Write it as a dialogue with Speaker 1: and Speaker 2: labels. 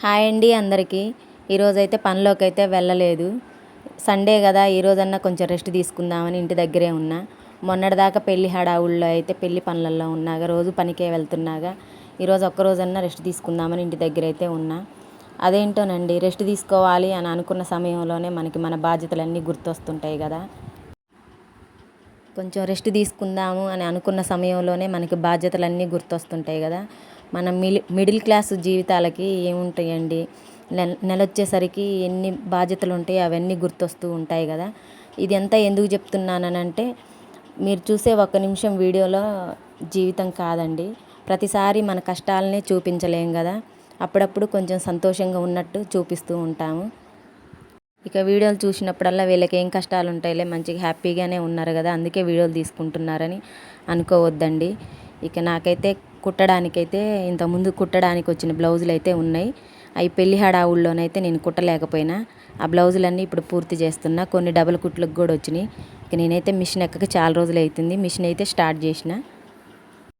Speaker 1: Hi అండి అందరికీ. ఈరోజైతే పనిలోకైతే వెళ్ళలేదు. సండే కదా, ఈరోజన్నా కొంచెం రెస్ట్ తీసుకుందామని ఇంటి దగ్గరే ఉన్నా. మొన్నటిదాకా పెళ్లి హడావుల్లో అయితే పెళ్లి పనులలో ఉన్నాగా, రోజు పనికే వెళ్తున్నాగా. ఈరోజు ఒక్కరోజన్నా రెస్ట్ తీసుకుందామని ఇంటి దగ్గర అయితే ఉన్నా. అదేంటోనండి, రెస్ట్ తీసుకోవాలి అని అనుకున్న సమయంలోనే మనకి మన బాధ్యతలన్నీ గుర్తొస్తుంటాయి కదా. కొంచెం రెస్ట్ తీసుకుందాము అని అనుకున్న సమయంలోనే మనకి బాధ్యతలన్నీ గుర్తొస్తుంటాయి కదా. మన మిడిల్ క్లాస్ జీవితాలకి ఏముంటాయండి, నెలొచ్చేసరికి ఎన్ని బాధ్యతలు ఉంటాయి అవన్నీ గుర్తొస్తూ ఉంటాయి కదా. ఇది అంతా ఎందుకు చెప్తున్నానంటే, మీరు చూసే ఒక్క నిమిషం వీడియోలో జీవితం కాదండి. ప్రతిసారి మన కష్టాలనే చూపించలేం కదా. అప్పుడప్పుడు కొంచెం సంతోషంగా ఉన్నట్టు చూపిస్తూ ఉంటాము. ఇక వీడియోలు చూసినప్పుడల్లా వీళ్ళకి ఏం కష్టాలు ఉంటాయిలే, మంచిగా హ్యాపీగానే ఉన్నారు కదా, అందుకే వీడియోలు తీసుకుంటున్నారని అనుకోవద్దండి. ఇక నాకైతే కుట్టడానికైతే ఇంతకుముందు కుట్టడానికి వచ్చిన బ్లౌజులు అయితే ఉన్నాయి. అవి పెళ్లి హడావుల్లోనైతే నేను కుట్టలేకపోయినా, ఆ బ్లౌజులన్నీ ఇప్పుడు పూర్తి చేస్తున్నా. కొన్ని డబల్ కుట్లకు కూడా వచ్చినాయి. ఇక నేనైతే మిషన్ ఎక్కక చాలా రోజులు అవుతుంది. మిషన్ అయితే స్టార్ట్ చేసిన.